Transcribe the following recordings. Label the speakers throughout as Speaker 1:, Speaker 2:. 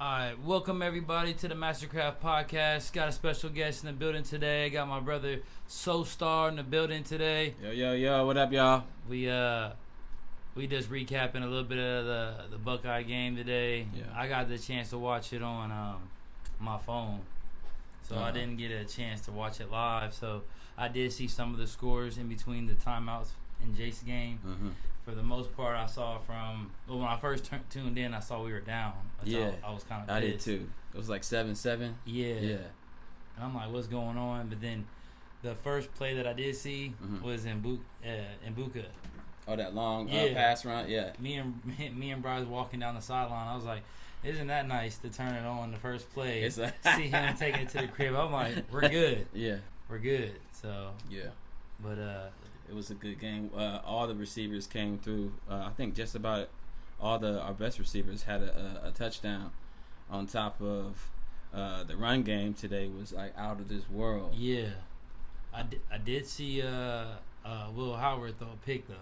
Speaker 1: Alright, welcome everybody to the Mastercraft Podcast. Got a special guest in the building today. Got my brother Star in the building today.
Speaker 2: Yo, what up, y'all?
Speaker 1: We just recapping a little bit of the Buckeye game today.
Speaker 2: Yeah.
Speaker 1: I got the chance to watch it on my phone. So I didn't get a chance to watch it live. So I did see some of the scores in between the timeouts in Jace's game.
Speaker 2: Mm-hmm.
Speaker 1: For the most part, I saw when I first tuned in, I saw we were down.
Speaker 2: Yeah,
Speaker 1: I was kind of pissed.
Speaker 2: I did too. It was like 7-7.
Speaker 1: Yeah.
Speaker 2: And
Speaker 1: I'm like, what's going on? But then the first play that I did see was in Buka.
Speaker 2: Oh, that long pass run? Yeah.
Speaker 1: Me and Bryce walking down the sideline. I was like, isn't that nice to turn it on the first play? See him taking it to the crib. I'm like, we're good.
Speaker 2: Yeah.
Speaker 1: We're good. So.
Speaker 2: Yeah.
Speaker 1: But
Speaker 2: it was a good game. All the receivers came through. I think just about all our best receivers had a touchdown. On top of the run game today was like out of this world.
Speaker 1: Yeah. I did see Will Howard throw a pick though.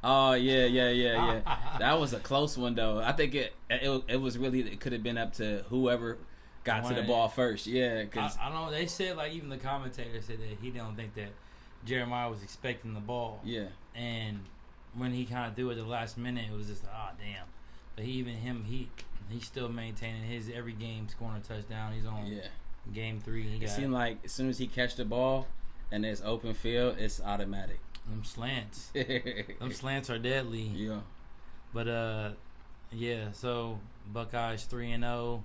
Speaker 2: Oh yeah. That was a close one though. I think it was really, it could have been up to whoever got to the ball first. Yeah, because
Speaker 1: I don't know. They said, like, even the commentator said that he didn't think that Jeremiah was expecting the ball.
Speaker 2: Yeah. And
Speaker 1: when he kind of threw it at the last minute, it was just damn. But he's still maintaining his every game scoring a touchdown. He's on game 3.
Speaker 2: It seemed like as soon as he catch the ball and there's open field, it's automatic.
Speaker 1: Them slants. Them slants are deadly.
Speaker 2: Yeah.
Speaker 1: But, so Buckeyes 3-0.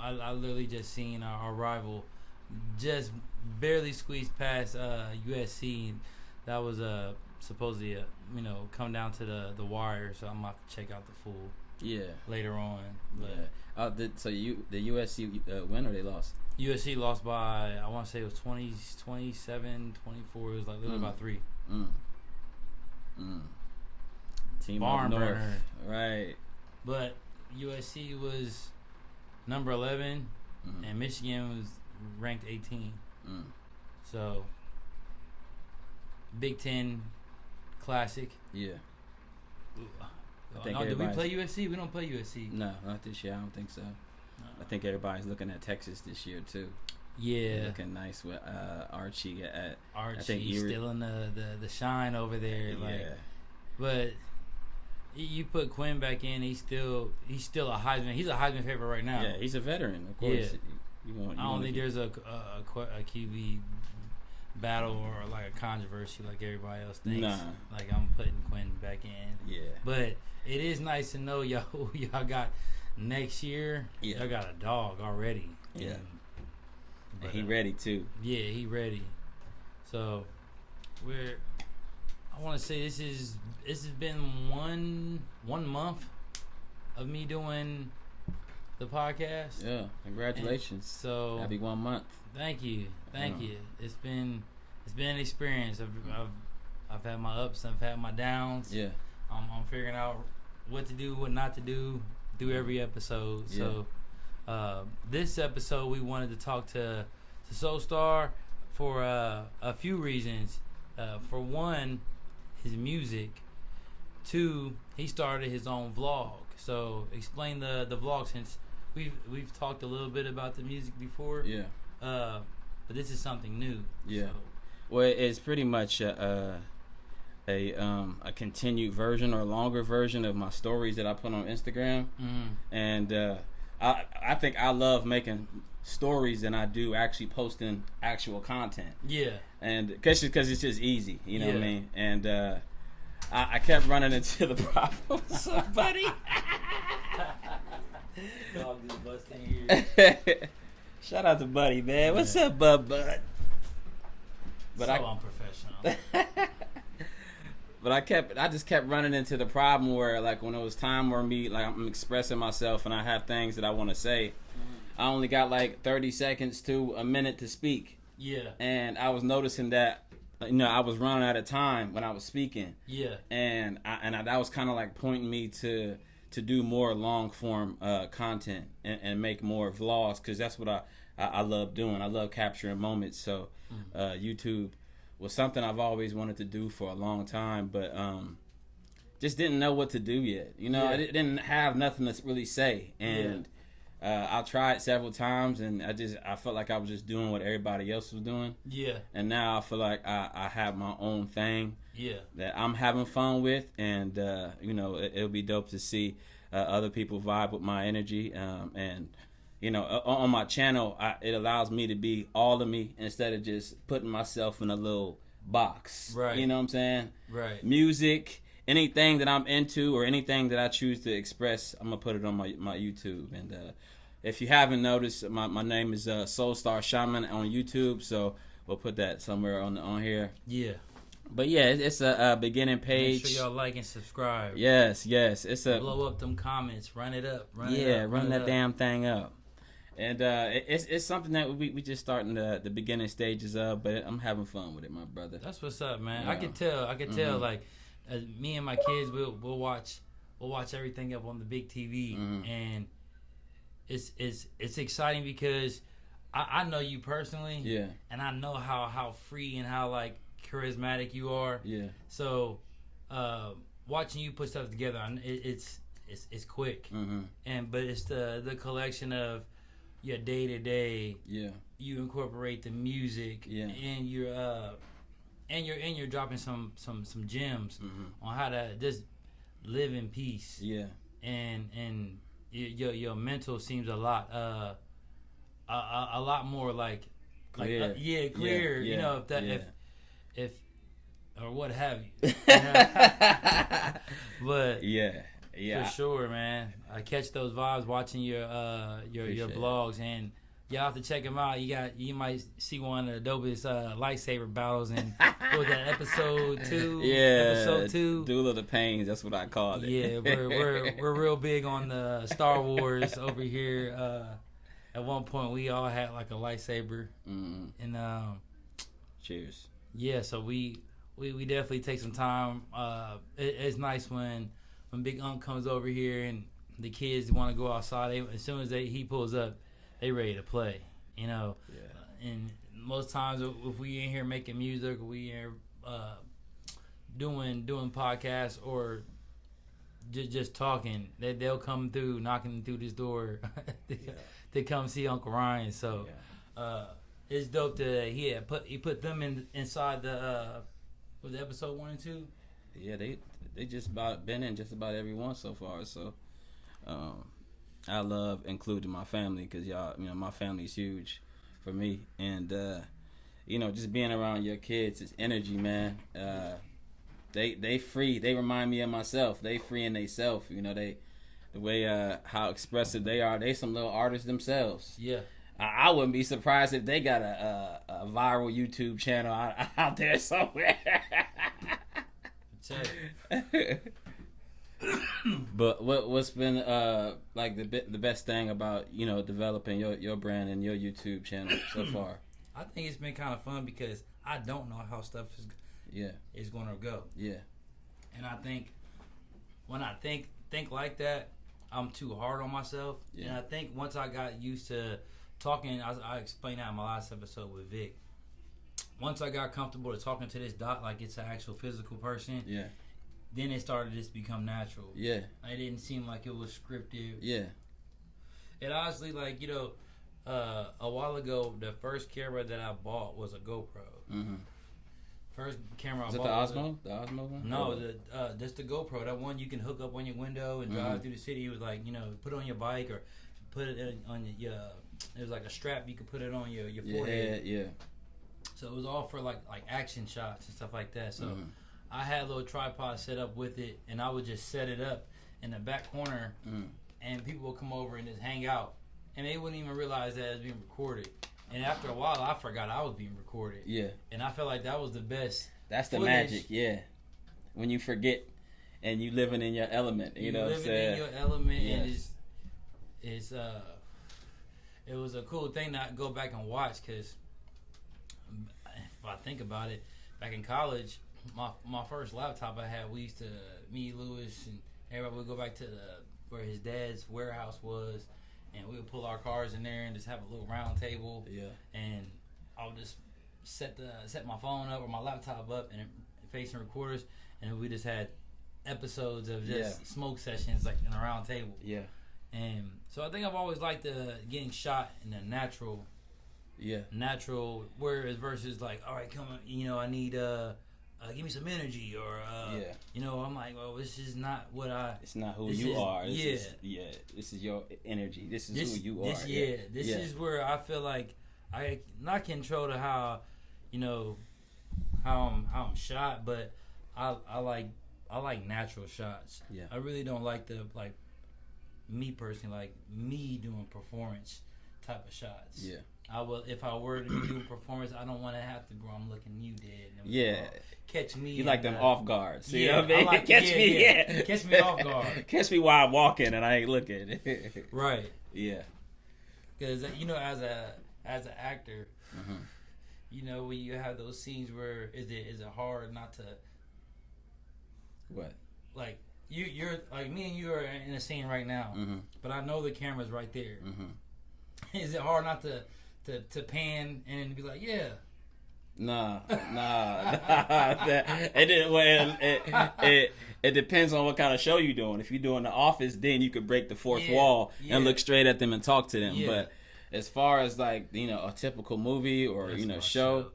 Speaker 1: I literally just seen our rival just barely squeezed past USC. That was supposedly come down to the wire. So I'm about to check out the full later on. But
Speaker 2: so the USC win or they lost?
Speaker 1: USC lost by, I want to say it was 27, 24. It was like literally about 3.
Speaker 2: Team
Speaker 1: barn
Speaker 2: North.
Speaker 1: burner,
Speaker 2: right?
Speaker 1: But USC was number 11, and Michigan was ranked 18. So Big Ten classic.
Speaker 2: Yeah.
Speaker 1: Do we play USC? We don't play USC.
Speaker 2: No, not this year. I don't think so. No. I think everybody's looking at Texas this year too.
Speaker 1: Yeah.
Speaker 2: They're looking nice with Archie
Speaker 1: Archie still in the shine over there. Like,
Speaker 2: yeah.
Speaker 1: But you put Quinn back in, he's still a Heisman. He's a Heisman favorite right now.
Speaker 2: Yeah, he's a veteran, of course.
Speaker 1: Yeah. I don't think there's a QB battle or like a controversy like everybody else thinks.
Speaker 2: Nah.
Speaker 1: Like, I'm putting Quinn back in.
Speaker 2: Yeah.
Speaker 1: But it is nice to know y'all got next year.
Speaker 2: Yeah.
Speaker 1: Y'all got a dog already.
Speaker 2: Yeah. And he ready too.
Speaker 1: Yeah, he ready. So I want to say this has been one month of me doing the podcast.
Speaker 2: Yeah, congratulations.
Speaker 1: And so
Speaker 2: happy 1 month.
Speaker 1: Thank you. It's been an experience. I've had my ups, I've had my downs.
Speaker 2: Yeah.
Speaker 1: I'm figuring out what to do, what not to do through every episode.
Speaker 2: Yeah.
Speaker 1: So this episode we wanted to talk to Star for a few reasons. For one, his music. 2, he started his own vlog. So explain the vlog, since we've talked a little bit about the music before.
Speaker 2: Yeah.
Speaker 1: But this is something new.
Speaker 2: Yeah.
Speaker 1: So.
Speaker 2: Well, it's pretty much a continued version or longer version of my stories that I put on Instagram. And I think I love making stories than I do actually posting actual content. Yeah. And because it's just easy, you know what I mean? And I kept running into the problem with somebody.
Speaker 1: Dog just busting here.
Speaker 2: Shout out to Buddy, man. What's up, Bud?
Speaker 1: But unprofessional.
Speaker 2: But I just kept running into the problem where, like, when it was time where I'm expressing myself and I have things that I want to say, I only got like 30 seconds to a minute to speak. Yeah. And I was noticing that, I was running out of time when I was speaking. Yeah. And that was kind of like pointing me to do more long form content and make more vlogs, because that's what I love doing. I love capturing moments. So YouTube was something I've always wanted to do for a long time, but just didn't know what to do yet. I didn't have nothing to really say, and I tried several times, and I felt like I was just doing what everybody else was doing.
Speaker 1: Yeah.
Speaker 2: And now I feel like I have my own thing.
Speaker 1: Yeah.
Speaker 2: That I'm having fun with, and it'll be dope to see other people vibe with my energy. And on my channel, it allows me to be all of me instead of just putting myself in a little box.
Speaker 1: Right.
Speaker 2: You know what I'm saying?
Speaker 1: Right.
Speaker 2: Music, anything that I'm into or anything that I choose to express, I'm gonna put it on my YouTube. And if you haven't noticed, my name is Soul Star Shaman on YouTube, so we'll put that somewhere on here.
Speaker 1: Yeah.
Speaker 2: But yeah, it's a beginning page.
Speaker 1: Make sure y'all like and subscribe.
Speaker 2: Yes. It's a
Speaker 1: blow up them comments. Run it up. Run
Speaker 2: that damn thing up. And it's something that we just starting the beginning stages of, but I'm having fun with it, my brother.
Speaker 1: That's what's up, man.
Speaker 2: Yeah.
Speaker 1: I can tell. Like me and my kids, we'll watch everything up on the big TV, and it's exciting because I know you personally,
Speaker 2: yeah,
Speaker 1: and I know how free and how like charismatic you are,
Speaker 2: yeah.
Speaker 1: So watching you put stuff together, it's quick, but it's the collection of your day to day.
Speaker 2: Yeah, you
Speaker 1: incorporate the music, and you're dropping some gems on how to just live in peace.
Speaker 2: Yeah, and
Speaker 1: your mental seems a lot more like
Speaker 2: clear.
Speaker 1: Clear.
Speaker 2: Yeah,
Speaker 1: you know if or what have you. But
Speaker 2: yeah.
Speaker 1: For sure, man. I catch those vibes watching your vlogs, and y'all have to check them out. You might see one of the dopest lightsaber battles in what was that, episode 2?
Speaker 2: Yeah,
Speaker 1: episode 2.
Speaker 2: Duel of the Pains. That's what I called it.
Speaker 1: Yeah, we're real big on the Star Wars over here. At one point, we all had like a lightsaber, and
Speaker 2: cheers.
Speaker 1: Yeah, so we definitely take some time. It's nice when Big Unc comes over here and the kids want to go outside. As soon as he pulls up, they ready to play. Yeah. And most times if we in here making music, or we in here doing podcasts or just talking, they'll come through, knocking through this door to come see Uncle Ryan. So it's dope that he put them inside the was it episode 1 and 2?
Speaker 2: Yeah, they just about been in just about every one so far. So I love including my family because y'all, my family's huge for me, and just being around your kids is energy, man. They free. They remind me of myself. They free in themselves. The way how expressive they are. They some little artists themselves.
Speaker 1: Yeah.
Speaker 2: I wouldn't be surprised if they got a viral YouTube channel out there somewhere. But what's been like the best thing about developing your brand and your YouTube channel so far?
Speaker 1: I think it's been kind of fun because I don't know how stuff is going to go.
Speaker 2: Yeah. And
Speaker 1: I think when I think like that, I'm too hard on myself. Yeah. And I think once I got used to talking, I explained that in my last episode with Vic. Once I got comfortable to talking to this dot like it's an actual physical person, then it started to just become natural. Yeah. It didn't seem like it was scripted. Yeah. It honestly, like, a while ago, the first camera that I bought was a GoPro. Mm-hmm. First camera I bought.
Speaker 2: Was it the Osmo? The Osmo one?
Speaker 1: No, just the GoPro. That one you can hook up on your window and drive through the city. It was like, put it on your bike or put it on your. It was like a strap you could put it on your forehead. Yeah. So it was all for like action shots and stuff like that. So I had a little tripod set up with it, and I would just set it up in the back corner, and people would come over and just hang out, and they wouldn't even realize that it was being recorded. And after a while, I forgot I was being recorded. Yeah. And I felt like that was the best.
Speaker 2: That's the magic, yeah. When you forget and you living in your element, you know what I'm saying?
Speaker 1: Living in your element, and it was a cool thing to go back and watch, because if I think about it, back in college, my first laptop I had, we used to, me, Lewis, and everybody would go back to where his dad's warehouse was, and we would pull our cars in there and just have a little round table. Yeah. And I would just set my phone up or my laptop up and facing recorders, and we just had episodes of just smoke sessions like in a round table. Yeah. And so I think I've always liked getting shot in a natural, whereas versus like, all right, come on, I need give me some energy, or I'm like, well, this is not what
Speaker 2: it's not who you are. This is your energy. This is who you are.
Speaker 1: This is where I feel like I not control to how I'm shot, but I like natural shots.
Speaker 2: Yeah.
Speaker 1: I really don't like me personally, like me doing performance type of shots.
Speaker 2: Yeah.
Speaker 1: If I were to be doing performance, I don't want to have to go, I'm looking you dead.
Speaker 2: Yeah.
Speaker 1: Catch me.
Speaker 2: You like them off guard. See
Speaker 1: what I mean? Like, catch me off guard.
Speaker 2: Catch me while I'm walking and I ain't looking.
Speaker 1: Right.
Speaker 2: Yeah.
Speaker 1: Because, as an actor, when you have those scenes where is it hard not to...
Speaker 2: What?
Speaker 1: Like, you're like me and you are in a scene right now, but I know the camera's right there. Is it hard not to pan and be like, yeah?
Speaker 2: Nah. It depends on what kind of show you're doing. If you're doing The Office, then you could break the fourth wall and look straight at them and talk to them. But as far as like a typical movie or show,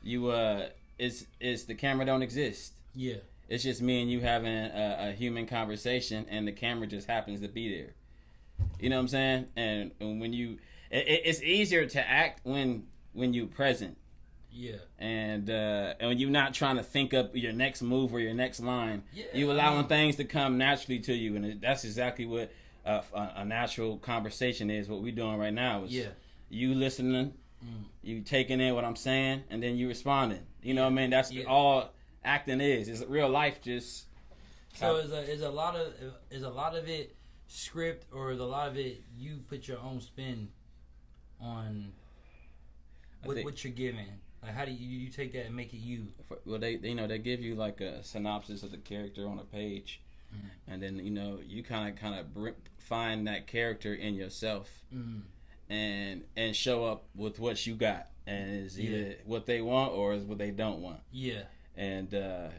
Speaker 2: it's the camera don't exist.
Speaker 1: Yeah.
Speaker 2: It's just me and you having a human conversation, and the camera just happens to be there. You know what I'm saying? And when it's easier to act when you present.
Speaker 1: Yeah.
Speaker 2: And when you're not trying to think up your next move or your next line, you allowing things to come naturally to you, and that's exactly what a natural conversation is. What we're doing right now is you listening, you taking in what I'm saying, and then you responding. You know what I mean? That's all acting is. It's real life. Just
Speaker 1: so is a lot of it script, or is a lot of it you put your own spin on what you're giving? Like, how do you take that and make it you?
Speaker 2: Well, they give you like a synopsis of the character on a page, and then you kind of find that character in yourself, and show up with what you got, and it's either what they want or is what they don't want.
Speaker 1: Yeah.
Speaker 2: And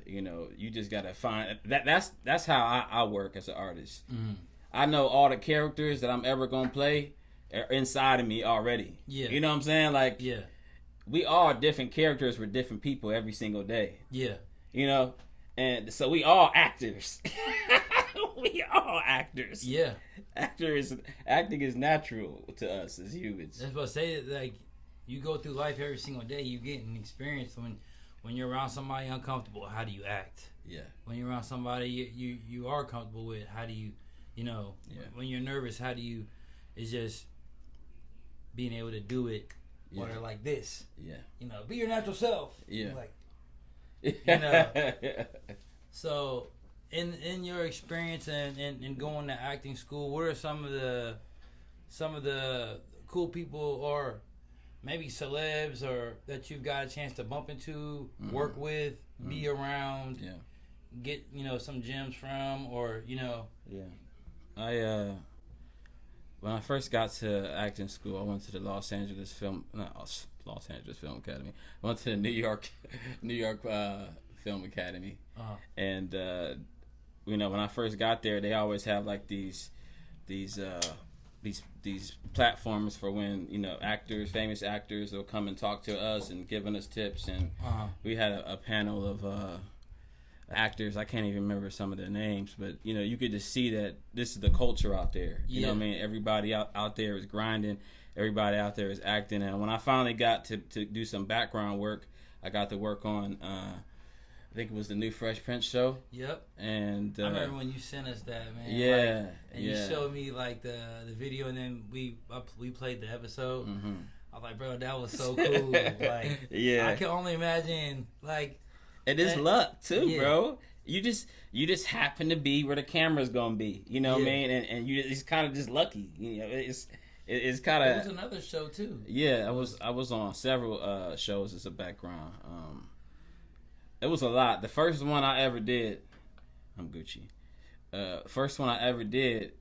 Speaker 2: you just gotta find that. That's how I work as an artist. I know all the characters that I'm ever gonna play are inside of me already.
Speaker 1: Yeah.
Speaker 2: You know what I'm saying? Like, we all different characters with different people every single day.
Speaker 1: Yeah.
Speaker 2: And so we all actors. We all actors.
Speaker 1: Yeah.
Speaker 2: Acting is natural to us as humans.
Speaker 1: That's what I say. Like, you go through life every single day, you get an experience when you're around somebody uncomfortable. How do you act?
Speaker 2: Yeah.
Speaker 1: When you're around somebody you are comfortable with, how do you when you're nervous, how do you? It's just being able to do it. Or like this. Yeah. Be your natural self.
Speaker 2: Yeah.
Speaker 1: Like, So, in your experience and going to acting school, what are some of the cool people or maybe celebs or that you've got a chance to bump into, work with, be around, get some gems from, or
Speaker 2: When I first got to acting school, I went to the Los Angeles Film Academy. I went to the New York Film Academy, and when I first got there, they always have like these platforms for when famous actors will come and talk to us and giving us tips, and we had a panel of actors. I can't even remember some of their names, but you could just see that this is the culture out there. You know what I mean? Everybody out there is grinding. Everybody out there is acting. And when I finally got to do some background work, I got to work on I think it was the new Fresh Prince show.
Speaker 1: Yep.
Speaker 2: And
Speaker 1: I remember when you sent us that, man.
Speaker 2: Yeah.
Speaker 1: You showed me like the video, and then we played the episode. I was like, bro, that was so cool. Like, I can only imagine like.
Speaker 2: It is luck too, bro. You just happen to be where the camera's gonna be. You know what I mean? And it's kind of just lucky. It's kind of.
Speaker 1: It was another show too.
Speaker 2: Yeah, I was on several shows as a background. It was a lot. The first one I ever did, I'm Gucci. First one I ever did,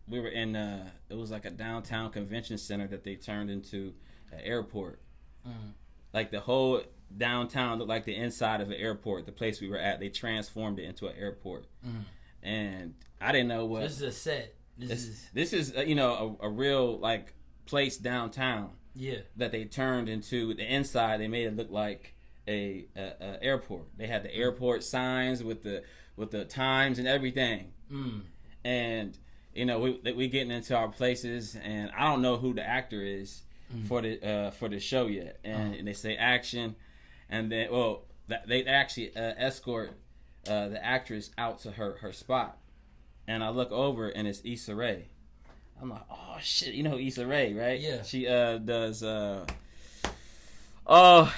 Speaker 2: we were in. It was like a downtown convention center that they turned into an airport. Like the whole downtown looked like the inside of an airport. The place we were at, they transformed it into an airport. And I didn't know what.
Speaker 1: So this is a set.
Speaker 2: This is you know, a real like place downtown.
Speaker 1: Yeah.
Speaker 2: That they turned into the inside. They made it look like a airport. They had the airport signs with the times and everything. And you know, we getting into our places, and I don't know who the actor is for the show yet. And they say action, and then they actually escort the actress out to her spot, and I look over and it's Issa Rae. I'm like, oh shit, you know Issa Rae, right?
Speaker 1: Yeah.
Speaker 2: She does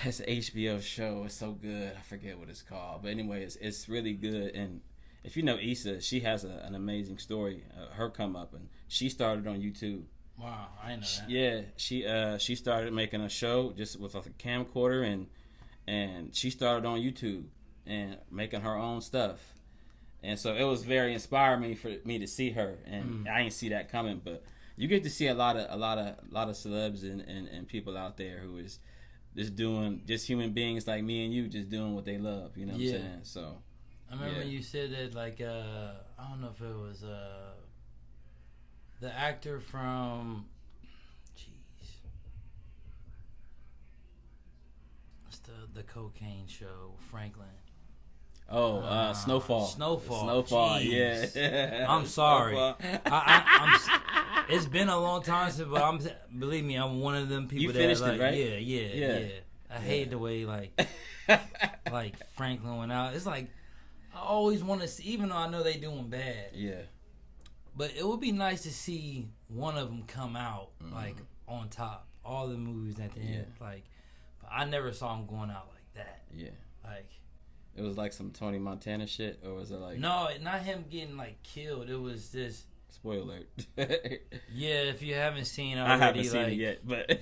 Speaker 2: it's an HBO show. It's so good. I forget what it's called, but anyway, it's really good. And if you know Issa, she has an amazing story. Her come up, and she started on YouTube.
Speaker 1: Wow, I didn't know that.
Speaker 2: Yeah, she started making a show just with like a camcorder, and she started on YouTube and making her own stuff. And so it was very inspiring for me to see her, and I didn't see that coming. But you get to see a lot of celebs and people out there who is just human beings like me and you, just doing what they love. You know what I'm saying? So
Speaker 1: I remember you said that, like, I don't know if it was the actor from, what's the cocaine show, Franklin.
Speaker 2: Snowfall.
Speaker 1: Snowfall.
Speaker 2: Jeez. Yeah.
Speaker 1: I'm sorry. It's been a long time since, but believe me, I'm one of them people
Speaker 2: you
Speaker 1: that
Speaker 2: finished
Speaker 1: like,
Speaker 2: it, right?
Speaker 1: Yeah. I hate the way like Franklin went out. It's like I always want to see, even though I know they doing bad.
Speaker 2: Yeah.
Speaker 1: But it would be nice to see one of them come out like on top. All the movies at the end, like, but I never saw him going out like that.
Speaker 2: Yeah.
Speaker 1: Like.
Speaker 2: It was like some Tony Montana shit, or was it like...
Speaker 1: No, not him getting, like, killed. It was just...
Speaker 2: Spoiler alert.
Speaker 1: Yeah, if you haven't seen it already,
Speaker 2: I haven't seen it yet, but...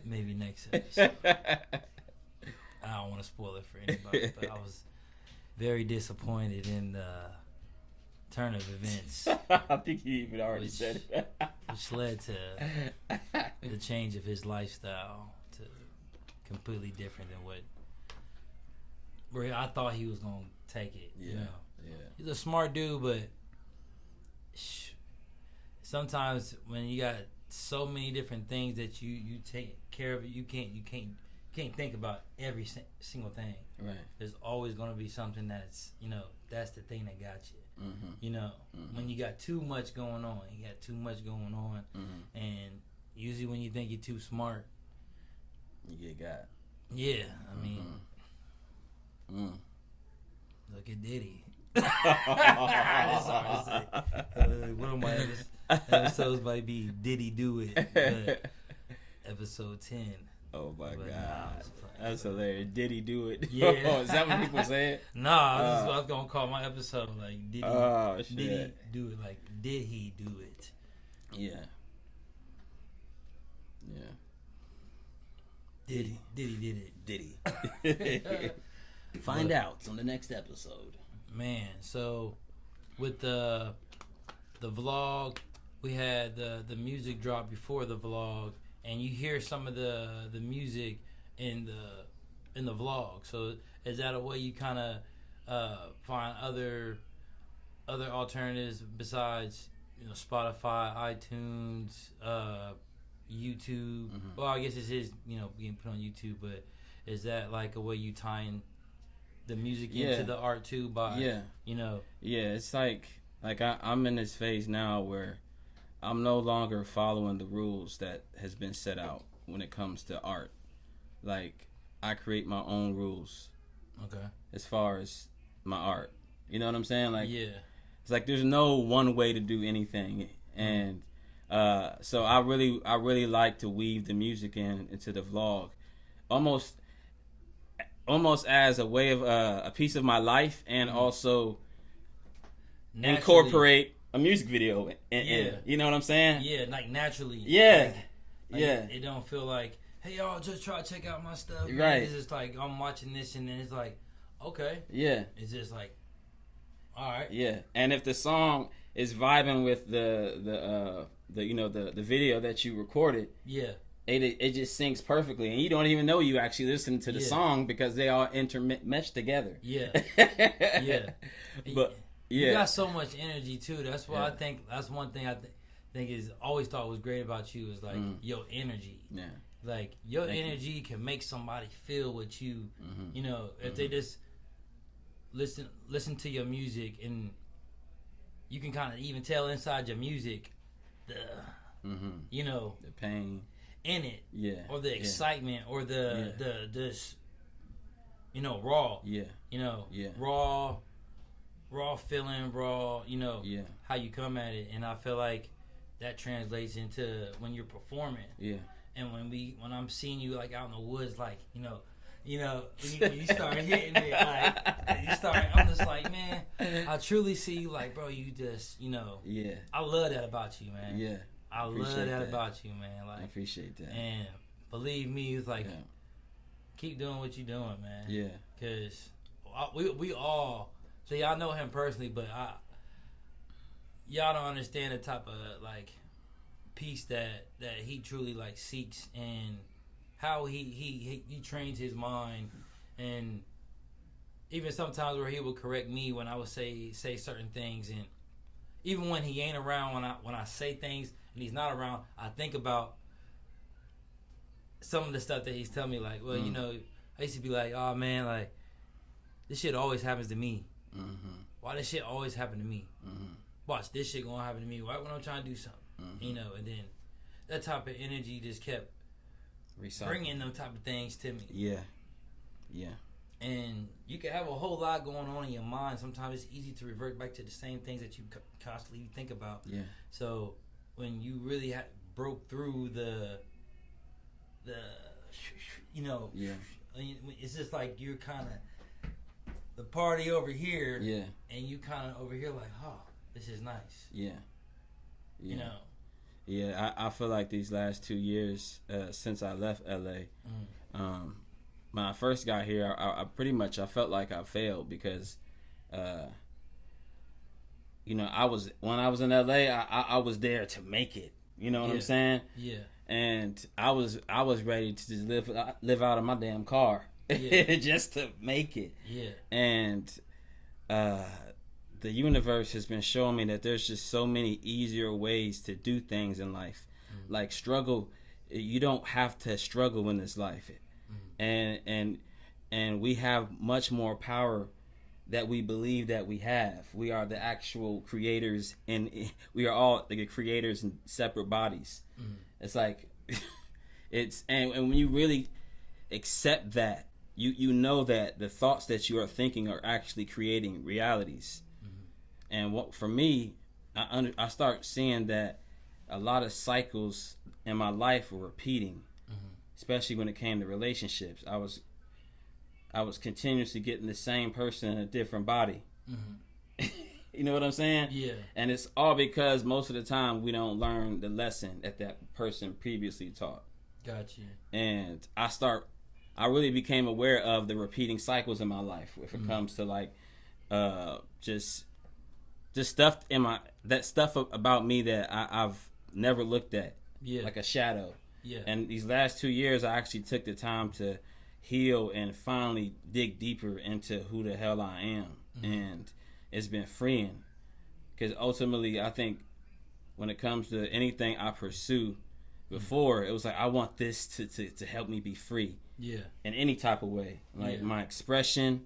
Speaker 1: maybe next episode. I don't want to spoil it for anybody, but I was very disappointed in the turn of events.
Speaker 2: I think he even already said it.
Speaker 1: Which led to the change of his lifestyle to completely different than where I thought he was gonna take it.
Speaker 2: Yeah,
Speaker 1: you know?
Speaker 2: yeah.
Speaker 1: He's a smart dude, but sometimes when you got so many different things that you take care of, you can't think about every single thing.
Speaker 2: Right.
Speaker 1: There's always gonna be something that's that's the thing that got you.
Speaker 2: Mm-hmm.
Speaker 1: When you got too much going on, and usually when you think you're too smart,
Speaker 2: you get got.
Speaker 1: Yeah, I mean. Look at Diddy. One of my episodes might be Diddy Do It, but episode 10.
Speaker 2: Oh my God, that's hilarious. Diddy Do It?
Speaker 1: Yeah.
Speaker 2: Is that what people say it?
Speaker 1: Nah, this is what I was gonna call my episode. Like Diddy,
Speaker 2: shit.
Speaker 1: Diddy Do It? Like, did he do it?
Speaker 2: Yeah. Yeah.
Speaker 1: Diddy did it.
Speaker 2: Diddy. Find out on the next episode.
Speaker 1: Man, so with the vlog, we had the music drop before the vlog, and you hear some of the music in the vlog. So is that a way you kind of find other alternatives besides Spotify, iTunes, YouTube?
Speaker 2: Mm-hmm.
Speaker 1: Well, I guess it is being put on YouTube, but is that like a way you tie in the music into the art too? It's like I'm in this phase now where I'm no longer following the rules that has been set out when it comes to art. Like, I create my own rules. Okay. As
Speaker 2: far as my art, you know what I'm saying? Like,
Speaker 1: it's
Speaker 2: like there's no one way to do anything, and so I really like to weave the music into the vlog, almost as a way of a piece of my life, and also incorporate a music video in. You know what I'm saying?
Speaker 1: Yeah, like naturally.
Speaker 2: Yeah.
Speaker 1: Like, it don't feel like, hey y'all, just try to check out my stuff.
Speaker 2: Right.
Speaker 1: Man. It's just like I'm watching this, and then it's like, okay.
Speaker 2: Yeah.
Speaker 1: It's just like, all right.
Speaker 2: Yeah, and if the song is vibing with the video that you recorded. Yeah. It just syncs perfectly, and you don't even know you actually listen to the song because they all intermesh together.
Speaker 1: Yeah, yeah.
Speaker 2: But
Speaker 1: You got so much energy too. That's why I think that's one thing think is always thought was great about you is like your energy.
Speaker 2: Yeah.
Speaker 1: Like your energy can make somebody feel what you, you know, if they just listen to your music, and you can kind of even tell inside your music you know,
Speaker 2: the pain
Speaker 1: in it, or the excitement, or the you know, raw, you know, raw feeling, raw, you know, how you come at it. And I feel like that translates into when you're performing, and when I'm seeing you like out in the woods, like you know, when you start hitting it, like I'm just like, man, I truly see you, like, bro, you just, you know, I love that about you, man. I love that about you, man. Like,
Speaker 2: I appreciate that.
Speaker 1: And believe me, it's like, keep doing what you're doing, man. Because we all, so y'all know him personally, but y'all don't understand the type of like peace that he truly like seeks, and how he trains his mind. And even sometimes where he will correct me when I would say certain things, and even when he ain't around, when I say things and he's not around, I think about some of the stuff that he's telling me. Like, well, you know, I used to be like, oh man, like this shit always happens to me. Why this shit always happen to me? Watch, this shit gonna happen to me right when I'm trying to do something. You know, and then that type of energy just kept bringing them type of things to me. And you can have a whole lot going on in your mind. Sometimes it's easy to revert back to the same things that you constantly think about. So when you really broke through the you know, it's just like you're kind of the party over here, and you kind of over here like, oh, this is nice. You know.
Speaker 2: I feel like these last 2 years since I left LA, when I first got here, I pretty much I felt like I failed because, you know, when I was in LA, I was there to make it. You know what I'm saying? And I was ready to just live out of my damn car, just to make it. And the universe has been showing me that there's just so many easier ways to do things in life. Like struggle, you don't have to struggle in this life. And we have much more power that we believe that we have. We are the actual creators, and we are all the creators in separate bodies. It's like and when you really accept that, you know that the thoughts that you are thinking are actually creating realities. And for me, I start seeing that a lot of cycles in my life were repeating, especially when it came to relationships. I was continuously getting the same person in a different body. You know what I'm saying? And it's all because most of the time we don't learn the lesson that person previously taught.
Speaker 1: Got you.
Speaker 2: And I really became aware of the repeating cycles in my life if it comes to like just stuff stuff about me that I've never looked at, like a shadow. And these last 2 years, I actually took the time to heal and finally dig deeper into who the hell I am, and it's been freeing. Because ultimately, I think when it comes to anything I pursue, before it was like I want this to help me be free. In any type of way, like my expression,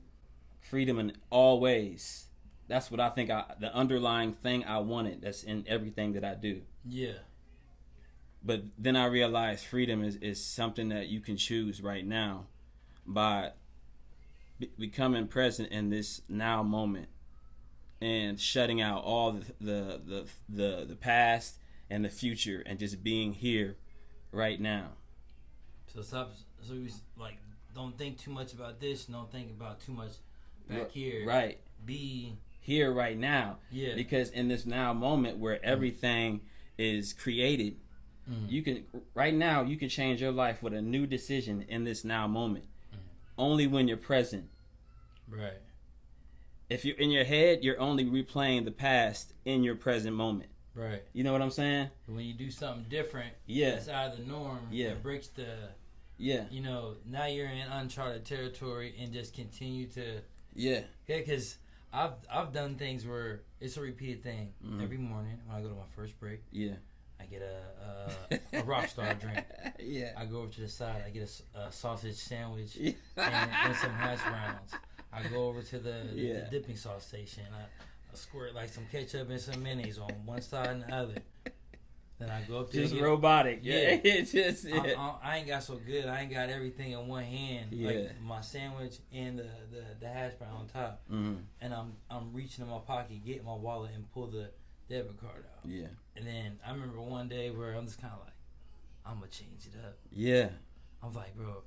Speaker 2: freedom in all ways. That's what I think the underlying thing I wanted. That's in everything that I do. But then I realized freedom is something that you can choose right now by becoming present in this now moment and shutting out all the past and the future and just being here right now.
Speaker 1: So you like don't think too much about this. Don't think about too much back here.
Speaker 2: Right.
Speaker 1: Be
Speaker 2: here right now. Because in this now moment where everything is created, you can change your life with a new decision in this now moment. Only when you're present.
Speaker 1: Right.
Speaker 2: If you're in your head, you're only replaying the past in your present moment.
Speaker 1: Right.
Speaker 2: You know what I'm saying?
Speaker 1: When you do something different, that's out of the norm. It breaks the. You know, now you're in uncharted territory and just continue to. Because I've done things where it's a repeated thing. Every morning when I go to my first break.
Speaker 2: Yeah.
Speaker 1: I get a Rockstar drink.
Speaker 2: Yeah.
Speaker 1: I go over to the side. I get a sausage sandwich and some hash browns. I go over to the dipping sauce station. I squirt like some ketchup and some mayonnaise on one side and the other. Then I go up there.
Speaker 2: Just robotic. Yeah.
Speaker 1: I ain't got so good. I ain't got everything in one hand.
Speaker 2: Yeah.
Speaker 1: Like my sandwich and the hash brown on top. And I'm reaching in my pocket, get my wallet, and pull the debit card out.
Speaker 2: Yeah.
Speaker 1: And then I remember one day where I'm just kind of like, I'm gonna change it up.
Speaker 2: Yeah.
Speaker 1: I'm like, bro,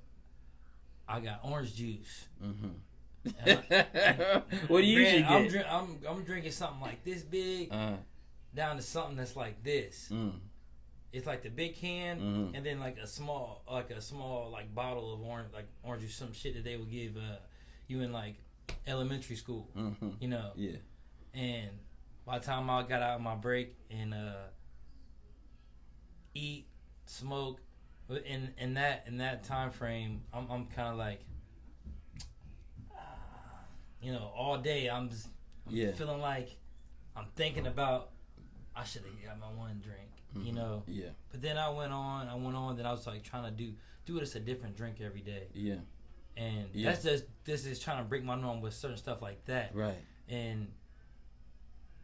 Speaker 1: I got orange juice.
Speaker 2: What do you usually get?
Speaker 1: I'm drinking something like this big down to something that's like this. It's like the big can, and then like a small like bottle of orange juice, some shit that they would give you in like elementary school. You know.
Speaker 2: Yeah.
Speaker 1: And by the time I got out of my break and eat, smoke, in that time frame, I'm kind of like, all day I'm feeling like I'm thinking about I should have got my one drink,
Speaker 2: Yeah.
Speaker 1: But then I went on. Then I was like trying to do it as a different drink every day.
Speaker 2: Yeah.
Speaker 1: And that's just this is trying to break my norm with certain stuff like that.
Speaker 2: Right.
Speaker 1: And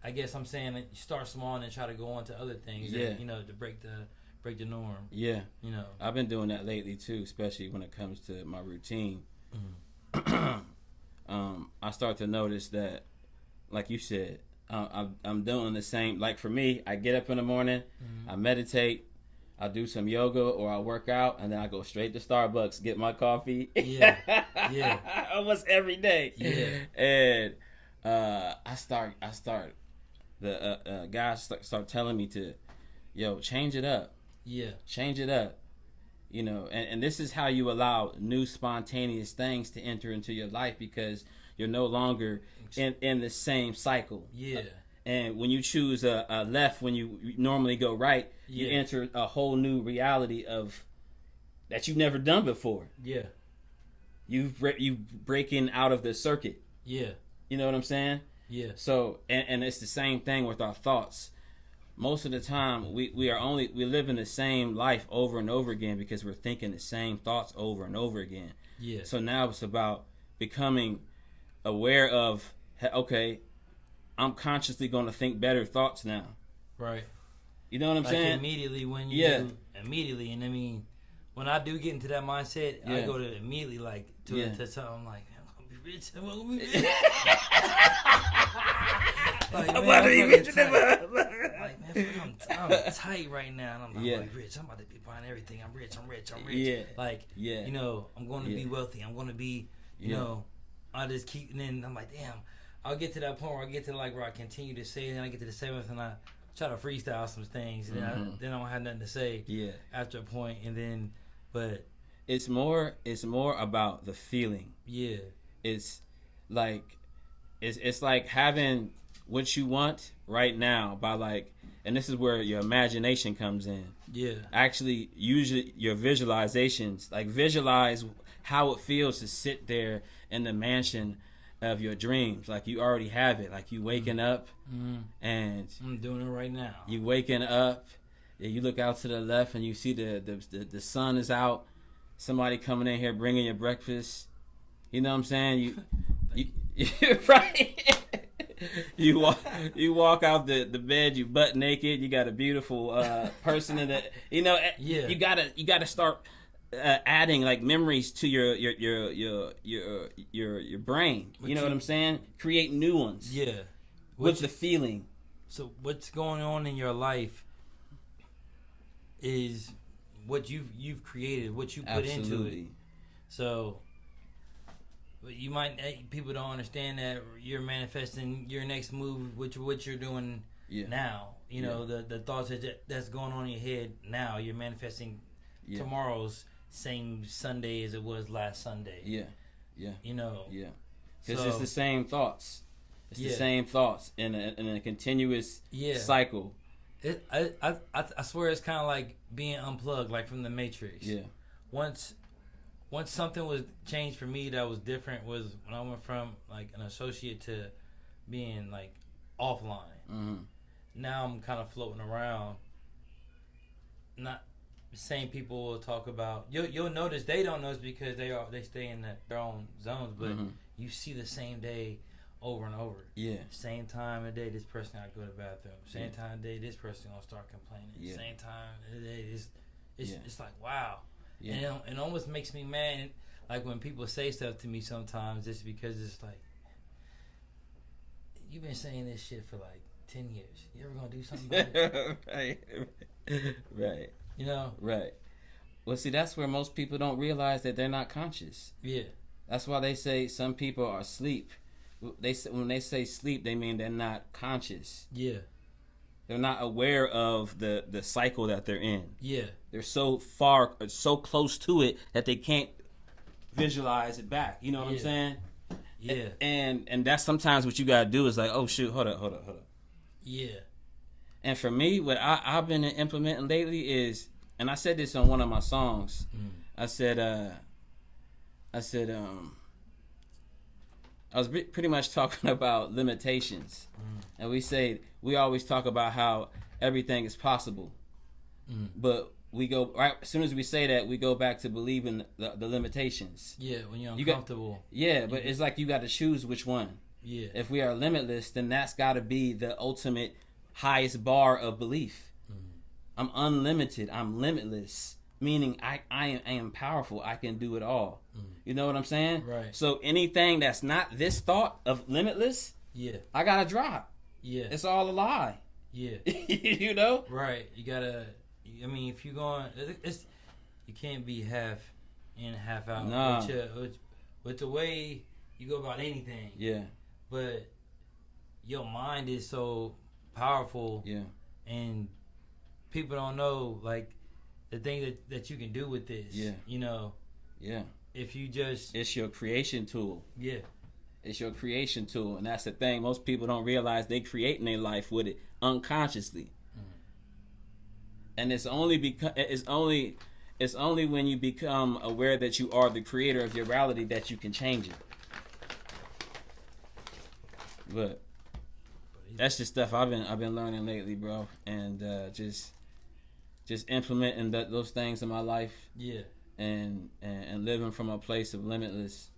Speaker 1: I guess I'm saying that you start small and then try to go on to other things.
Speaker 2: Yeah.
Speaker 1: That, to break the norm.
Speaker 2: Yeah. I've been doing that lately too, especially when it comes to my routine. I start to notice that, like you said, I'm doing the same. Like for me, I get up in the morning, I meditate, I do some yoga or I work out, and then I go straight to Starbucks, get my coffee.
Speaker 1: Yeah.
Speaker 2: Almost every day.
Speaker 1: Yeah.
Speaker 2: And I start. The guys start telling me to, change it up.
Speaker 1: Yeah.
Speaker 2: Change it up. And this is how you allow new spontaneous things to enter into your life, because you're no longer in the same cycle.
Speaker 1: Yeah.
Speaker 2: And when you choose a left when you normally go right, you enter a whole new reality of that you've never done before.
Speaker 1: Yeah.
Speaker 2: You breaking out of the circuit.
Speaker 1: Yeah.
Speaker 2: You know what I'm saying?
Speaker 1: Yeah.
Speaker 2: So and it's the same thing with our thoughts. Most of the time we live in the same life over and over again because we're thinking the same thoughts over and over again.
Speaker 1: Yeah.
Speaker 2: So now it's about becoming aware of, okay, I'm consciously going to think better thoughts now.
Speaker 1: Right.
Speaker 2: You know what I'm saying?
Speaker 1: Immediately when you immediately, and I mean, when I do get into that mindset, I go to immediately to something. I'm like, man, I'm gonna be rich. I'm gonna be rich. I'm about to be rich. Like, man, I'm tight right now, and I'm about to be rich. I'm about to be buying everything. I'm rich.
Speaker 2: Yeah.
Speaker 1: I'm going to be wealthy. I'm going to be, I just keep, and then I'm like, damn. I'll get to that point where I get to where I continue to say, and then I get to the 7th, and I try to freestyle some things, and then I don't have nothing to say. Yeah. After a point, and then, but
Speaker 2: it's more about the feeling.
Speaker 1: Yeah.
Speaker 2: It's like having what you want right now by and this is where your imagination comes in.
Speaker 1: Yeah.
Speaker 2: Actually, usually your visualizations, visualize how it feels to sit there in the mansion of your dreams. Like you already have it. Like you waking up and
Speaker 1: I'm doing it right now.
Speaker 2: You waking up, you look out to the left and you see the sun is out. Somebody coming in here bringing you breakfast. You know what I'm saying? You right. You walk out the bed, you butt naked. You got a beautiful person in the. You gotta start adding memories to your brain. You know what I'm saying? Create new ones.
Speaker 1: Yeah.
Speaker 2: With the feeling.
Speaker 1: So what's going on in your life is what you've created, what you put into it. So you might people don't understand that you're manifesting your next move, what you're doing now. The thoughts that's going on in your head now. You're manifesting tomorrow's same Sunday as it was last Sunday.
Speaker 2: Yeah.
Speaker 1: Yeah.
Speaker 2: Because it's the same thoughts. It's the same thoughts in a continuous cycle.
Speaker 1: I swear it's kind of like being unplugged, like from the Matrix.
Speaker 2: Yeah.
Speaker 1: Once something was changed for me that was different was when I went from an associate to being like offline.
Speaker 2: Mm-hmm.
Speaker 1: Now I'm kind of floating around. Not the same people will talk about. You'll notice they don't notice because they stay in their own zones, but you see the same day over and over.
Speaker 2: Yeah.
Speaker 1: Same time of day, this person gotta go to the bathroom. Same time of day, this person gonna start complaining.
Speaker 2: Yeah.
Speaker 1: Same time of day, it's like wow.
Speaker 2: Yeah.
Speaker 1: And it almost makes me mad. Like when people say stuff to me sometimes, it's because it's like, you've been saying this shit for like 10 years. You ever gonna do something about it?
Speaker 2: Right.
Speaker 1: You know?
Speaker 2: Right. Well, see, that's where most people don't realize that they're not conscious.
Speaker 1: Yeah.
Speaker 2: That's why they say some people are asleep. When they say sleep, they mean they're not conscious.
Speaker 1: Yeah.
Speaker 2: They're not aware of the cycle that they're in.
Speaker 1: Yeah.
Speaker 2: They're so close to it that they can't visualize it back. You know what I'm saying?
Speaker 1: Yeah.
Speaker 2: And that's sometimes what you gotta do is like, oh shoot, hold up.
Speaker 1: Yeah.
Speaker 2: And for me, what I've been implementing lately is, and I said this on one of my songs. I was pretty much talking about limitations, and we always talk about how everything is possible, but we go right as soon as we say that, we go back to believing the limitations.
Speaker 1: Yeah, when you're uncomfortable.
Speaker 2: But it's like you got to choose which one.
Speaker 1: Yeah.
Speaker 2: If we are limitless, then that's got to be the ultimate highest bar of belief. I'm unlimited. I'm limitless. Meaning I am powerful. I can do it all. You know what I'm saying?
Speaker 1: Right.
Speaker 2: So anything that's not this thought of limitless, I gotta drop.
Speaker 1: Yeah.
Speaker 2: It's all a lie.
Speaker 1: Yeah.
Speaker 2: You know?
Speaker 1: Right. You gotta. I mean, if you're going, you can't be half in, half out.
Speaker 2: Nah.
Speaker 1: With the way you go about anything.
Speaker 2: Yeah.
Speaker 1: But your mind is so powerful.
Speaker 2: Yeah.
Speaker 1: And people don't know like the thing that you can do with this.
Speaker 2: Yeah.
Speaker 1: You know.
Speaker 2: Yeah.
Speaker 1: If you just,
Speaker 2: it's your creation tool.
Speaker 1: Yeah.
Speaker 2: It's your creation tool, and that's the thing. Most people don't realize they creating their life with it unconsciously. And it's only when you become aware that you are the creator of your reality that you can change it. But that's just stuff I've been learning lately, bro, and just implementing those things in my life.
Speaker 1: Yeah.
Speaker 2: And living from a place of limitless.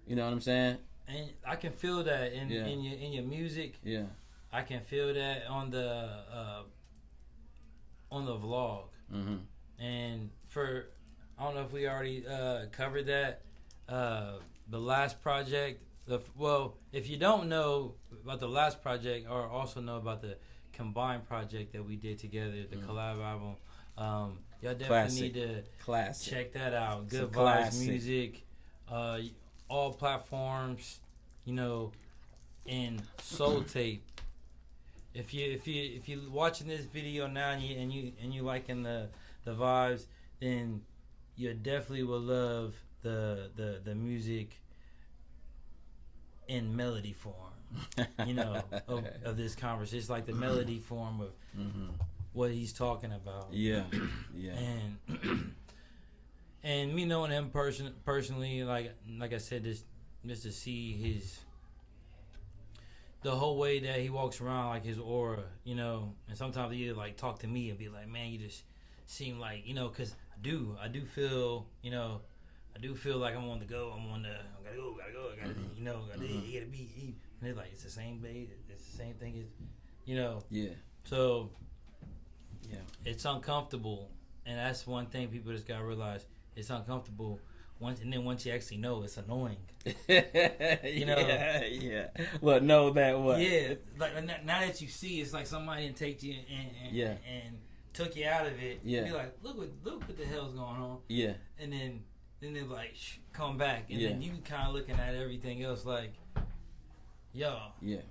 Speaker 2: You know what I'm saying?
Speaker 1: And I can feel that in your music.
Speaker 2: Yeah. I
Speaker 1: can feel that on the vlog. And I don't know if we already covered that. The last project. If you don't know about the last project, or also know about the combined project that we did together, the collab album. Y'all definitely need to check that out. Good Vibes Music, all platforms, you know, and Soul Tape. If you watching this video now and you liking the vibes, then you definitely will love the music in melody form. You know, of this conversation. It's like the melody form of what he's talking about.
Speaker 2: Yeah.
Speaker 1: And me knowing him personally, like I said, just to see the whole way that he walks around, like his aura, you know. And sometimes he'll like talk to me and be like, "Man, you just seem like, you know," because I do feel, you know, like I'm on the go. I gotta go, you know, gotta be. And it's like it's the same way, it's the same thing as, you know.
Speaker 2: Yeah. So.
Speaker 1: Yeah. It's uncomfortable, and that's one thing people just gotta realize. It's uncomfortable once you actually know, it's annoying. You know.
Speaker 2: Yeah. Well, know that what?
Speaker 1: Yeah. Like now that you see, it's like somebody didn't take you and took you out of it.
Speaker 2: Yeah.
Speaker 1: Be like, look what the hell's going on.
Speaker 2: Yeah.
Speaker 1: And then they're like, come back, and then you kind of looking at everything else like, yo.
Speaker 2: Yeah.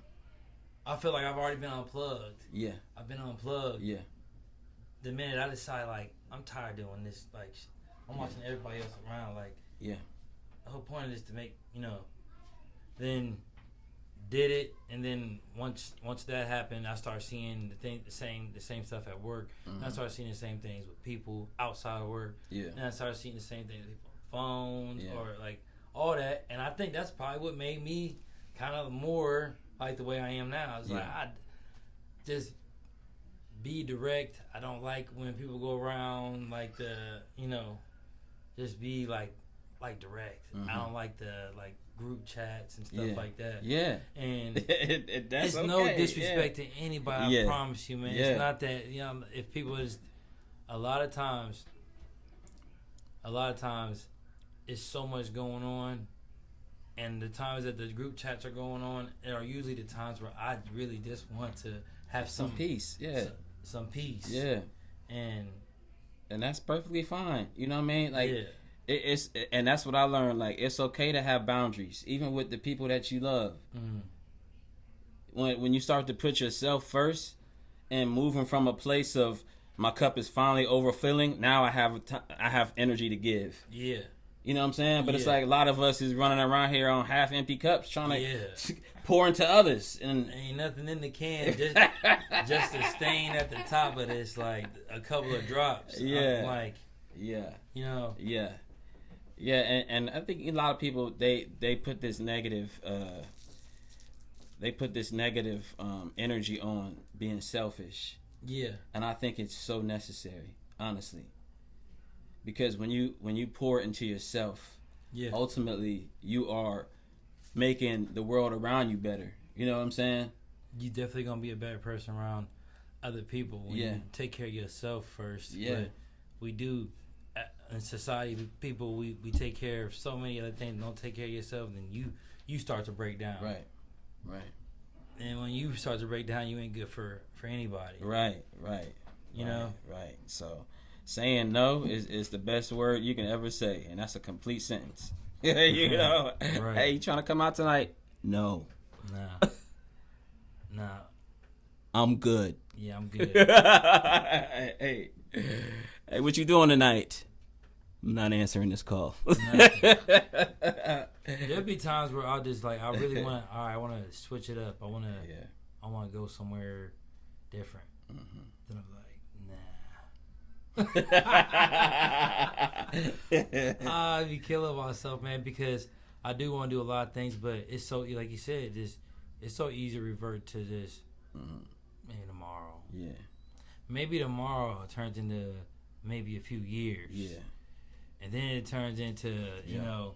Speaker 1: I feel like I've already been unplugged.
Speaker 2: Yeah.
Speaker 1: I've been unplugged.
Speaker 2: Yeah.
Speaker 1: The minute I decide, like, I'm tired of doing this, like, I'm watching everybody else around, like,
Speaker 2: the
Speaker 1: whole point of this to make, you know, then did it, and then once that happened, I started seeing the same stuff at work, and I started seeing the same things with people outside of work, and I started seeing the same things with people on phones, or, like, all that, and I think that's probably what made me kind of more, like the way I am now. It's like I just be direct. I don't like when people go around like just be like direct. I don't like the like group chats and stuff like that.
Speaker 2: Yeah.
Speaker 1: And
Speaker 2: that's
Speaker 1: it's no disrespect to anybody. I promise you, man.
Speaker 2: Yeah.
Speaker 1: It's not that if people is a lot of times it's so much going on, and the times that the group chats are going on are usually the times where I really just want to have some
Speaker 2: peace.
Speaker 1: Some peace.
Speaker 2: Yeah. And that's perfectly fine. You know what I mean? Like it's and that's what I learned. Like, it's okay to have boundaries, even with the people that you love. When you start to put yourself first and moving from a place of my cup is finally overfilling, now I have energy to give. Yeah. You know what I'm saying? But it's like a lot of us is running around here on half empty cups trying to pour into others, and
Speaker 1: ain't nothing in the can, just a stain at the top of this, like a couple of drops. I'm like,
Speaker 2: and I think a lot of people they put this negative energy on being selfish. Yeah. And I think it's so necessary, honestly. Because when you pour into yourself, ultimately you are making the world around you better. You know what I'm saying?
Speaker 1: You definitely gonna be a better person around other people when you take care of yourself first. Yeah. But we do in society, people we take care of so many other things. Don't take care of yourself, then you start to break down. Right. And when you start to break down, you ain't good for anybody. Right. You know?
Speaker 2: Right. So saying no is the best word you can ever say, and that's a complete sentence. You know? Right. Hey, you trying to come out tonight? No.
Speaker 1: Nah.
Speaker 2: I'm good.
Speaker 1: Yeah, I'm good.
Speaker 2: Hey, what you doing tonight? I'm not answering this call.
Speaker 1: There'll be times where I'll just like, I really want to, I want to switch it up. I want to go somewhere different. Then I'm like, nah. I'd be killing myself, man, because I do want to do a lot of things, but it's so, like you said, it's so easy to revert to this. Maybe tomorrow. Yeah. Maybe tomorrow turns into maybe a few years. Yeah. And then it turns into, you know,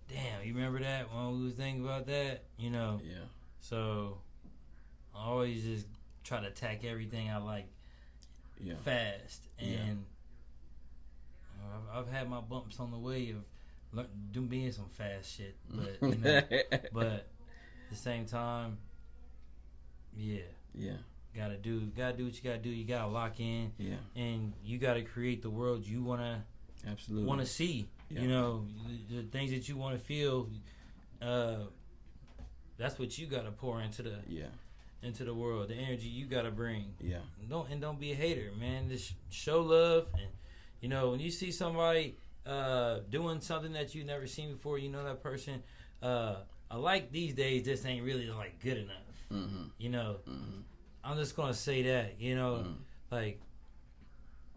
Speaker 1: damn, you remember that when we was thinking about that? You know? Yeah. So I always just try to attack everything I like fast. And I've had my bumps on the way of being some fast shit. But, you know, but at the same time, gotta do what you gotta do. You gotta lock in, and you gotta create the world you wanna see. You know, the things that you want to feel. That's what you gotta pour into the world. The energy you gotta bring. Yeah. Don't be a hater, man. Just show love, and you know when you see somebody doing something that you never seen before, you know that person. I like these days. This ain't really like good enough. You know. I'm just gonna say that, you know, like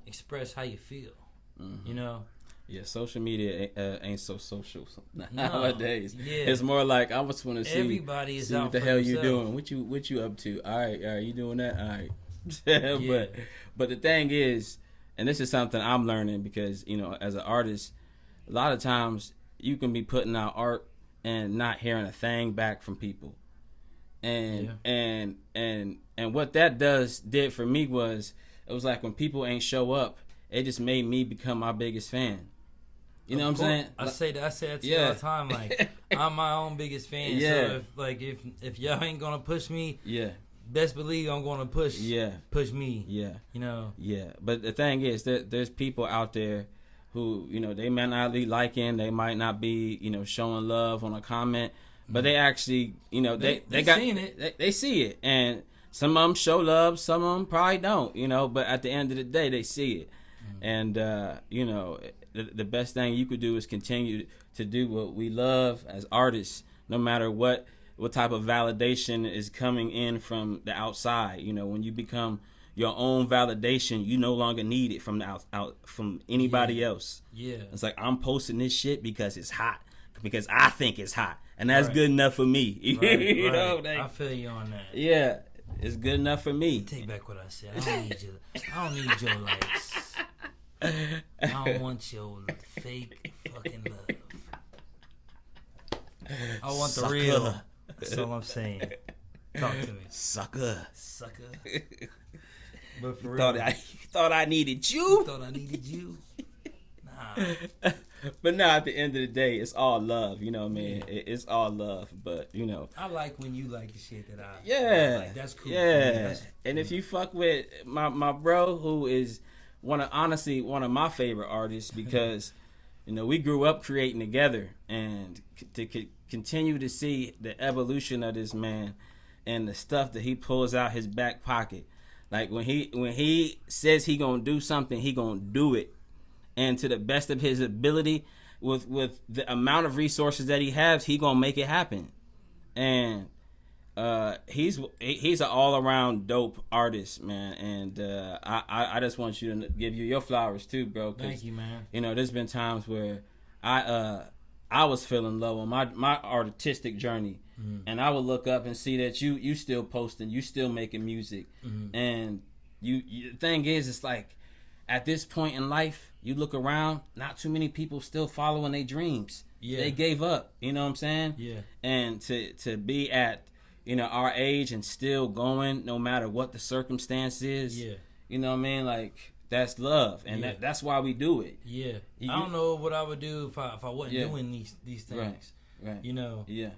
Speaker 1: express how you feel, you know. Yeah,
Speaker 2: social media ain't so social nowadays. Yeah, it's more like I just want to see
Speaker 1: everybody is
Speaker 2: see
Speaker 1: out
Speaker 2: what the
Speaker 1: for
Speaker 2: hell
Speaker 1: themselves.
Speaker 2: you doing. What you up to? All right, you doing that? All right. But the thing is, and this is something I'm learning because you know, as an artist, a lot of times you can be putting out art and not hearing a thing back from people. And what that did for me was it was like when people ain't show up, it just made me become my biggest fan. You know what I'm saying?
Speaker 1: I say that to you all the time. Like I'm my own biggest fan. Yeah. So if y'all ain't gonna push me, best believe I'm gonna push me. Yeah. You know.
Speaker 2: Yeah. But the thing is that there's people out there who, you know, they might not be liking, they might not be, you know, showing love on a comment. But they actually, you know, they got
Speaker 1: seen it.
Speaker 2: They see it, and some of them show love, some of them probably don't, you know. But at the end of the day, they see it, and you know, the best thing you could do is continue to do what we love as artists, no matter what type of validation is coming in from the outside. You know, when you become your own validation, you no longer need it from the out from anybody else. Yeah, it's like I'm posting this shit because it's hot. because I think it's hot, and that's
Speaker 1: Right.
Speaker 2: good enough for me.
Speaker 1: Right,
Speaker 2: You know,
Speaker 1: right. I feel you on that.
Speaker 2: yeah, it's good enough for me.
Speaker 1: Take back what I said. I don't need you. I don't need your likes. I don't want your fake fucking love. I want the
Speaker 2: Sucker.
Speaker 1: real. That's all I'm saying. Talk to me,
Speaker 2: Sucker.
Speaker 1: But for
Speaker 2: Thought
Speaker 1: real,
Speaker 2: I thought I needed you.
Speaker 1: thought I needed you. Nah.
Speaker 2: But now at the end of the day, it's all love. You know what I mean?
Speaker 1: Yeah.
Speaker 2: It's all love. But you know.
Speaker 1: I like when you like the shit that I
Speaker 2: Yeah,
Speaker 1: like. That's cool.
Speaker 2: Yeah, and if you fuck with my bro, who is honestly one of my favorite artists, because you know we grew up creating together, and to continue to see the evolution of this man and the stuff that he pulls out his back pocket, like when he says he gonna do something, he gonna do it, and to the best of his ability, with the amount of resources that he has, he gonna make it happen, and. He's an all around dope artist, man, and I just want you to give you your flowers too, bro.
Speaker 1: Thank you, man.
Speaker 2: You know, there's been times where I was feeling low on my artistic journey, and I would look up and see that you still posting, you still making music, and you the thing is, it's like at this point in life, you look around, not too many people still following their dreams.
Speaker 1: Yeah,
Speaker 2: they gave up. You know what I'm saying?
Speaker 1: Yeah, and
Speaker 2: to be at our age and still going no matter what the circumstance is. Yeah. You know what I mean? Like, that's love. And that's why we do it.
Speaker 1: Yeah. I don't know what I would do if I wasn't doing these things. Right. You know? Yeah.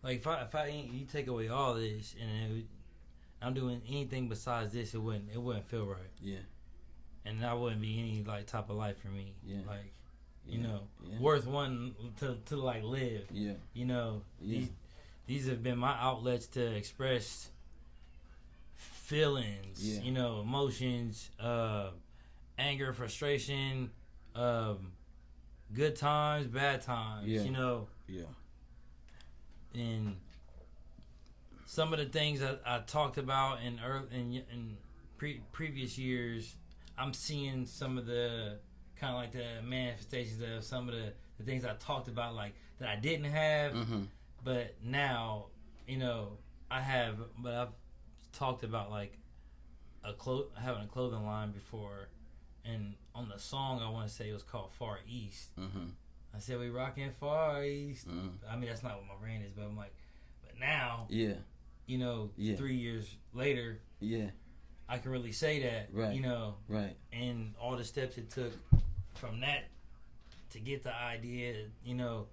Speaker 1: Like, if I you take away all this and I'm doing anything besides this, it wouldn't feel right. Yeah. And that wouldn't be any, like, type of life for me. Yeah. Like, you know, worth one to like, live. Yeah. You know? Yeah. These have been my outlets to express feelings, you know, emotions, anger, frustration, good times, bad times, you know. Yeah. And some of the things I talked about in previous years, I'm seeing some of the kind of like the manifestations of some of the things I talked about, like that I didn't have. Mm-hmm. But now, you know, I've talked about like having a clothing line before, and on the song I want to say it was called Far East. Mm-hmm. I said we rocking Far East. Mm-hmm. I mean that's not what my brand is, but I'm like, but now, you know, 3 years later, I can really say that, right. You know, right, and all the steps it took from that to get the idea, you know,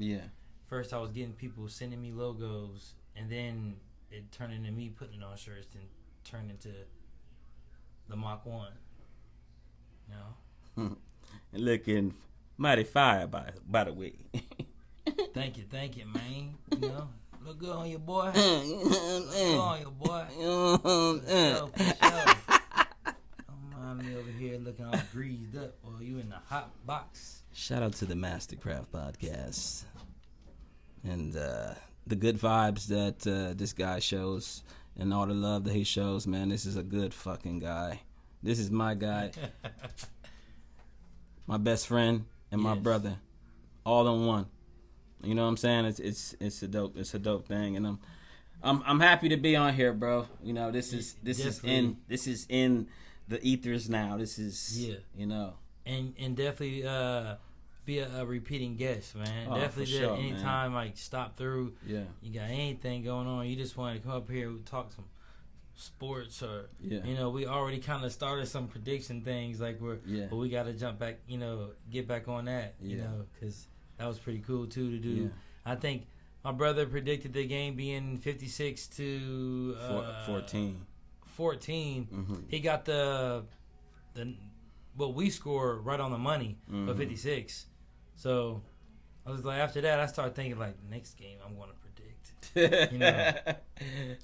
Speaker 1: First, I was getting people sending me logos, and then it turned into me putting it on shirts, and turned into the Mach 1. You know?
Speaker 2: Looking mighty fire, by the way.
Speaker 1: Thank you, man. You know, look good on your boy. Look good on your boy. For sure. Don't mind me over here looking all greased up, or you in the hot box.
Speaker 2: Shout out to the Mastercraft Podcast. And the good vibes that this guy shows and all the love that he shows, man, this is a good fucking guy. This is my guy. My best friend and my brother. All in one. You know what I'm saying? It's a dope thing, and I'm happy to be on here, bro. You know, this is in the ethers now. This is you know.
Speaker 1: And definitely be a repeating guest, man.
Speaker 2: Oh,
Speaker 1: definitely
Speaker 2: sure,
Speaker 1: anytime, like stop through.
Speaker 2: Yeah.
Speaker 1: You got anything going on? You just want to come up here and talk some sports, or you know, we already kind of started some prediction things, like but we got to jump back, you know, get back on that, you know, because that was pretty cool too to do. Yeah. I think my brother predicted the game being 56 to
Speaker 2: 14.
Speaker 1: 14. Mm-hmm. He got the what we scored right on the money of 56. So I was like, after that, I started thinking like, next game I'm going to predict. You know,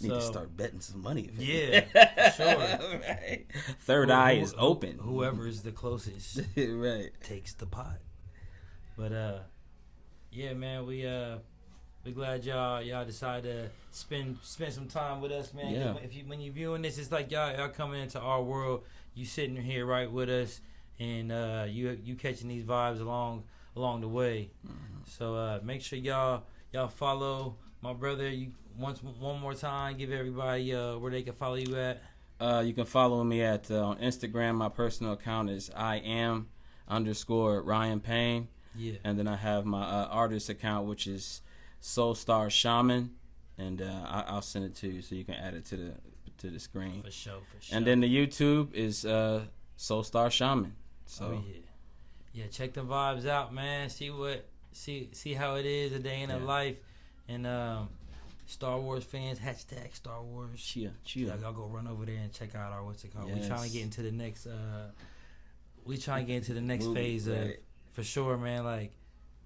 Speaker 2: need to start betting some money.
Speaker 1: Yeah, for sure.
Speaker 2: Right. Third eye is open.
Speaker 1: Whoever is the closest,
Speaker 2: right,
Speaker 1: takes the pot. But yeah, man, we glad y'all decided to spend some time with us, man.
Speaker 2: Yeah.
Speaker 1: When you viewing this, it's like y'all coming into our world. You sitting here right with us, and you catching these vibes along along the way. So make sure y'all follow my brother. You one more time, give everybody where they can follow you at.
Speaker 2: You can follow me at on Instagram. My personal account is @IAM_Ryan Payne.
Speaker 1: Yeah.
Speaker 2: And then I have my artist account, which is Soulstar Shaman, and I'll send it to you so you can add it to the screen.
Speaker 1: For sure.
Speaker 2: And then the YouTube is Soulstar Shaman. So
Speaker 1: yeah, check the vibes out, man. See how it is a day in a life, and Star Wars fans, #Star Wars.
Speaker 2: Cheer.
Speaker 1: Y'all go run over there and check out our what's it called.
Speaker 2: Yes.
Speaker 1: We trying to get into the next. Phase of, for sure, man. Like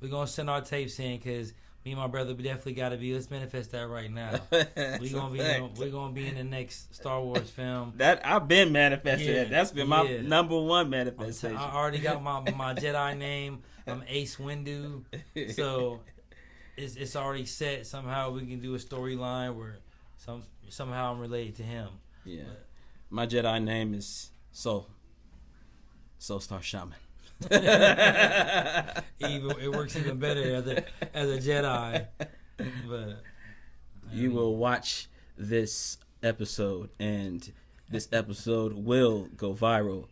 Speaker 1: we gonna send our tapes in because me and my brother definitely got to be. Let's manifest that right now. We're gonna be in the next Star Wars film.
Speaker 2: That I've been manifesting.
Speaker 1: Yeah,
Speaker 2: That's been my number one manifestation.
Speaker 1: I already got my Jedi name. I'm Ace Windu, so it's already set. Somehow we can do a storyline where somehow I'm related to him.
Speaker 2: Yeah, my Jedi name is Soulstar Shaman.
Speaker 1: It works even better as a Jedi. But
Speaker 2: you will watch this episode, and this episode will go viral.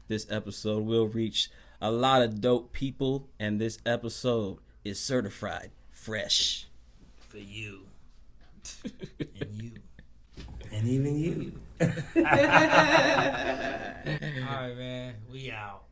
Speaker 2: This episode will reach a lot of dope people, and this episode is certified fresh
Speaker 1: for you and you and even you. All right, man. We out.